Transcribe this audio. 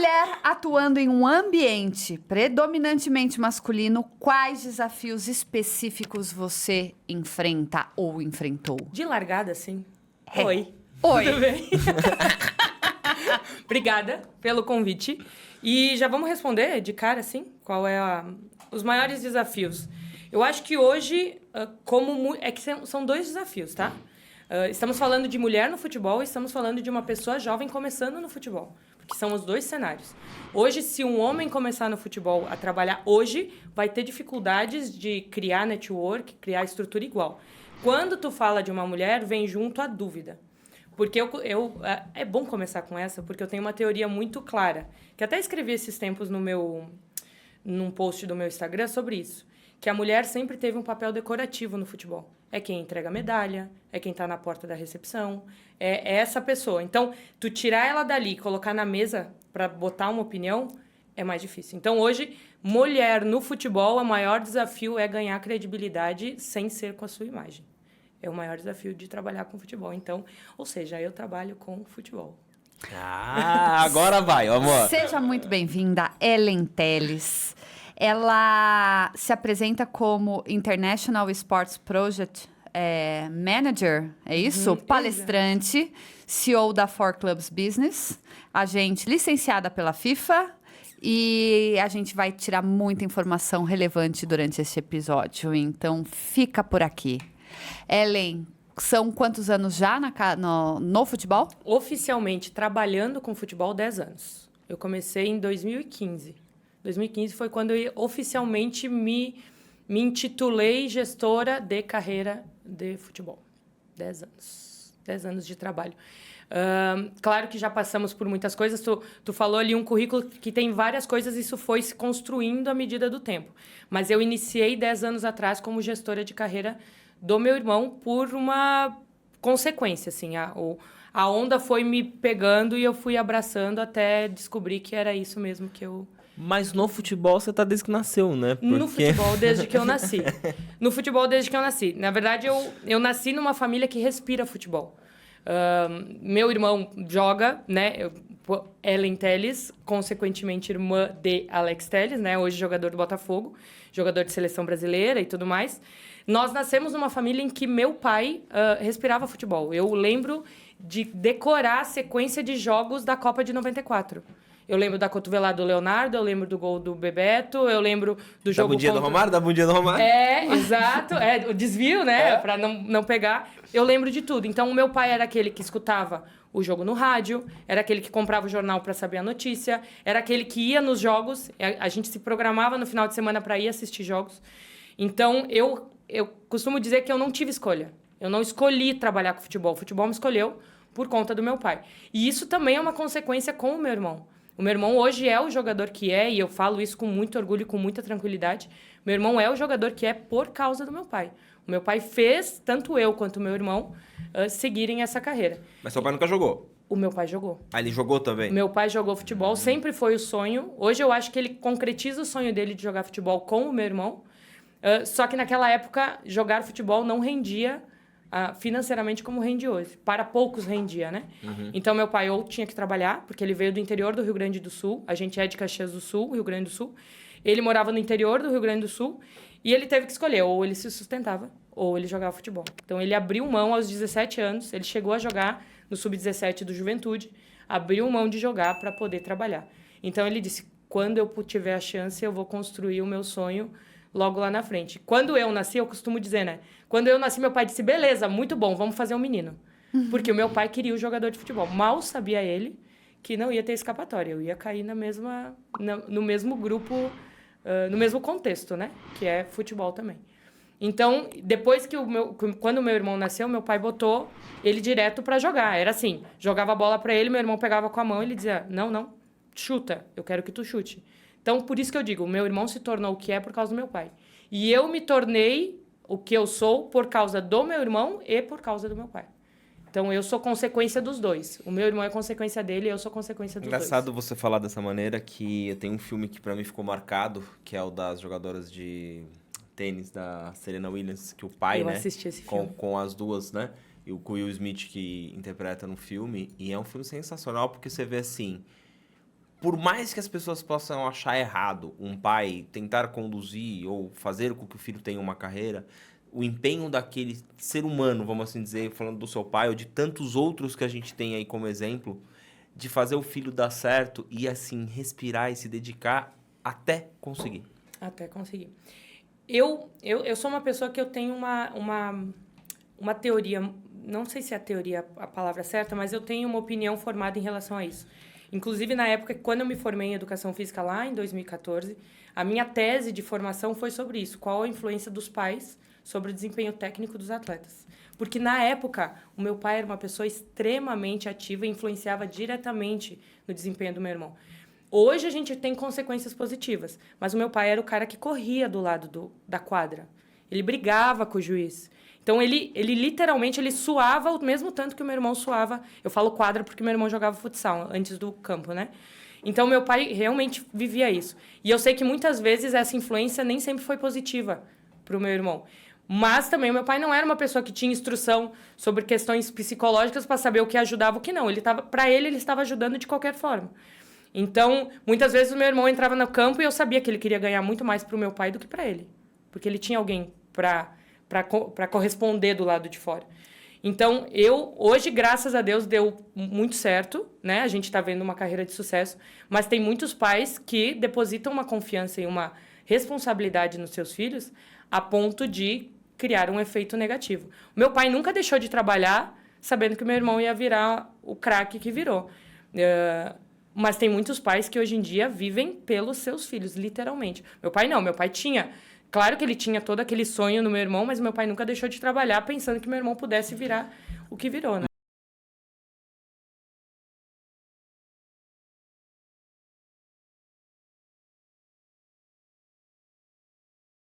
mulher atuando em um ambiente predominantemente masculino, quais desafios específicos você enfrenta ou enfrentou? De largada, sim. É. Oi. Oi. Tudo bem? Obrigada pelo convite. E já vamos responder de cara, assim, qual é os maiores desafios. Eu acho que hoje, são dois desafios, tá? Estamos falando de mulher no futebol e estamos falando de uma pessoa jovem começando no futebol. Porque são os dois cenários. Hoje, se um homem começar no futebol a trabalhar hoje, vai ter dificuldades de criar network, criar estrutura igual. Quando tu fala de uma mulher, vem junto a dúvida. Porque é bom começar com essa, porque eu tenho uma teoria muito clara, que até escrevi esses tempos num post do meu Instagram sobre isso, que a mulher sempre teve um papel decorativo no futebol. É quem entrega a medalha, é quem está na porta da recepção, é essa pessoa. Então, tu tirar ela dali e colocar na mesa para botar uma opinião é mais difícil. Então, hoje, mulher no futebol, o maior desafio é ganhar credibilidade sem ser com a sua imagem. É o maior desafio de trabalhar com futebol. Então, ou seja, eu trabalho com futebol. Agora vai, amor. Seja muito bem-vinda, Ellen Telles. Ela se apresenta como International Sports Project Manager, é isso? Palestrante, CEO da 4Clubs Business, agente licenciada pela FIFA, e a gente vai tirar muita informação relevante durante este episódio. Então, fica por aqui. Ellen, são quantos anos já no futebol? Oficialmente, trabalhando com futebol, 10 anos. Eu comecei em 2015. 2015 foi quando eu oficialmente me intitulei gestora de carreira de futebol. 10 anos. 10 anos de trabalho. Claro que já passamos por muitas coisas. Tu falou ali um currículo que tem várias coisas, isso foi se construindo à medida do tempo. Mas eu iniciei 10 anos atrás como gestora de carreira do meu irmão por uma consequência, assim. A onda foi me pegando e eu fui abraçando até descobrir que era isso mesmo que eu... Mas no futebol você tá desde que nasceu, né? Porque... No futebol desde que eu nasci. No futebol desde que eu nasci. Na verdade, eu nasci numa família que respira futebol. Meu irmão joga, né? Ellen Telles, consequentemente irmã de Alex Telles, né? Hoje jogador do Botafogo, jogador de seleção brasileira e tudo mais. Nós nascemos numa família em que meu pai respirava futebol. Eu lembro de decorar a sequência de jogos da Copa de 94. Eu lembro da cotovelada do Leonardo, eu lembro do gol do Bebeto, eu lembro do jogo contra... Da bundinha do Romário? Exato. O desvio, né? Pra não pegar. Eu lembro de tudo. Então, o meu pai era aquele que escutava o jogo no rádio, era aquele que comprava o jornal para saber a notícia, era aquele que ia nos jogos, a gente se programava no final de semana para ir assistir jogos. Então, eu costumo dizer que eu não tive escolha. Eu não escolhi trabalhar com futebol. O futebol me escolheu por conta do meu pai. E isso também é uma consequência com o meu irmão. O meu irmão hoje é o jogador que é, e eu falo isso com muito orgulho e com muita tranquilidade. Meu irmão é o jogador que é por causa do meu pai. O meu pai fez, tanto eu quanto o meu irmão, seguirem essa carreira. Mas seu pai nunca jogou? O meu pai jogou. Ah, ele jogou também? Meu pai jogou futebol, sempre foi o sonho. Hoje eu acho que ele concretiza o sonho dele de jogar futebol com o meu irmão. Só que naquela época, jogar futebol não rendia financeiramente como rende hoje. Para poucos rendia, né? Uhum. Então, meu pai ou tinha que trabalhar, porque ele veio do interior do Rio Grande do Sul. A gente é de Caxias do Sul, Rio Grande do Sul. Ele morava no interior do Rio Grande do Sul e ele teve que escolher, ou ele se sustentava, ou ele jogava futebol. Então, ele abriu mão aos 17 anos. Ele chegou a jogar no Sub-17 do Juventude, abriu mão de jogar para poder trabalhar. Então, ele disse, quando eu tiver a chance, eu vou construir o meu sonho logo lá na frente. Quando eu nasci, eu costumo dizer, né? Quando eu nasci, meu pai disse, beleza, muito bom, vamos fazer um menino. Porque o meu pai queria o jogador de futebol. Mal sabia ele que não ia ter escapatória. Eu ia cair no mesmo grupo, no mesmo contexto, né? Que é futebol também. Então, depois quando o meu irmão nasceu, meu pai botou ele direto para jogar. Era assim, jogava a bola para ele, meu irmão pegava com a mão e ele dizia, não, chuta, eu quero que tu chute. Então, por isso que eu digo, o meu irmão se tornou o que é por causa do meu pai. E eu me tornei o que eu sou por causa do meu irmão e por causa do meu pai. Então, eu sou consequência dos dois. O meu irmão é consequência dele e eu sou consequência dos dois. Engraçado você falar dessa maneira, que tem um filme que pra mim ficou marcado, que é o das jogadoras de tênis da Serena Williams, que o pai, eu assisti esse filme. Com as duas, né? E o Will Smith que interpreta no filme. E é um filme sensacional, porque você vê assim... por mais que as pessoas possam achar errado um pai tentar conduzir ou fazer com que o filho tenha uma carreira, o empenho daquele ser humano, vamos assim dizer, falando do seu pai ou de tantos outros que a gente tem aí como exemplo, de fazer o filho dar certo e assim respirar e se dedicar até conseguir. Até conseguir. Eu sou uma pessoa que eu tenho uma teoria, não sei se é a teoria a palavra certa, mas eu tenho uma opinião formada em relação a isso. Inclusive, na época, quando eu me formei em Educação Física, lá em 2014, a minha tese de formação foi sobre isso. Qual a influência dos pais sobre o desempenho técnico dos atletas? Porque, na época, o meu pai era uma pessoa extremamente ativa e influenciava diretamente no desempenho do meu irmão. Hoje, a gente tem consequências positivas, mas o meu pai era o cara que corria do lado da quadra. Ele brigava com o juiz. Então, ele literalmente, ele suava o mesmo tanto que o meu irmão suava. Eu falo quadra porque meu irmão jogava futsal antes do campo, né? Então, meu pai realmente vivia isso. E eu sei que muitas vezes essa influência nem sempre foi positiva para o meu irmão. Mas também o meu pai não era uma pessoa que tinha instrução sobre questões psicológicas para saber o que ajudava e o que não. Para ele estava ajudando de qualquer forma. Então, muitas vezes o meu irmão entrava no campo e eu sabia que ele queria ganhar muito mais para o meu pai do que para ele. Porque ele tinha alguém para corresponder do lado de fora. Então, hoje, graças a Deus, deu muito certo, né? A gente está vendo uma carreira de sucesso, mas tem muitos pais que depositam uma confiança e uma responsabilidade nos seus filhos a ponto de criar um efeito negativo. O meu pai nunca deixou de trabalhar sabendo que o meu irmão ia virar o craque que virou. Mas tem muitos pais que hoje em dia vivem pelos seus filhos, literalmente. Meu pai não, meu pai tinha... Claro que ele tinha todo aquele sonho no meu irmão, mas meu pai nunca deixou de trabalhar pensando que meu irmão pudesse virar o que virou, né?